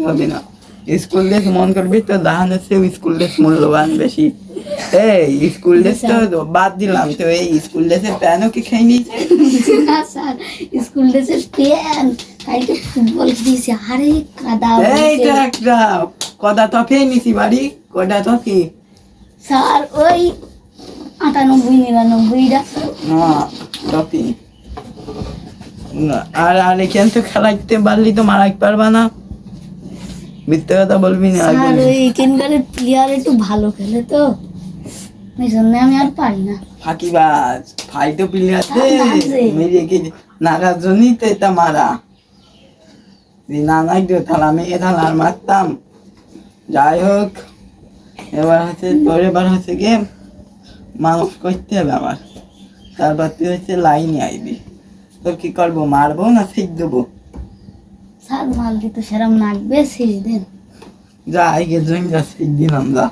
হবে না। School dress মন করবি তো দাহানের চেয়ে স্কুল ড্রেস মূল্যবান বেশি। এই স্কুল ড্রেস তো বাদ দিলাম, তো এই স্কুল ড্রেসের প্যান্টও কি খেয়ে নিয়েছে? না স্যার, স্কুল ড্রেসের প্যান্ট কালকে ফুটবল খেয়েছি, আরে কাদা এই তো একটা কদা তফে নিছি বাড়ি, কদা তফি স্যার ওই 98-99টা তফি। আর আর এখান তো খেলাইতে পারলি তো মারাইতে পারবা না, মিথ্যে কথা বলবি না। স্যার ওই এখানকার প্লেয়ার একটু ভালো খেলে তো এই জন্য আমি আর পারি না। ফাঁকিবাজ ফাই তো প্লেয়ার নাচে। মেরে কে নাগার জন্যই তো এটা মারা। যে না নাই দিও তাহলে আমি তাহলে আর মারতাম। যাই হোক, এবার হচ্ছে তোর এবার হচ্ছে গিয়ে মানুষ করতে হবে আমার, তারপর তুই হচ্ছে লাইনে আইবি। তোর কি করবো, মারবো না ঠিক দেবো? স্যার মাল দিতে সেরম নাকবে ছেড়ে দেন। যা আগে জমি যা ঠিক দিলাম যা।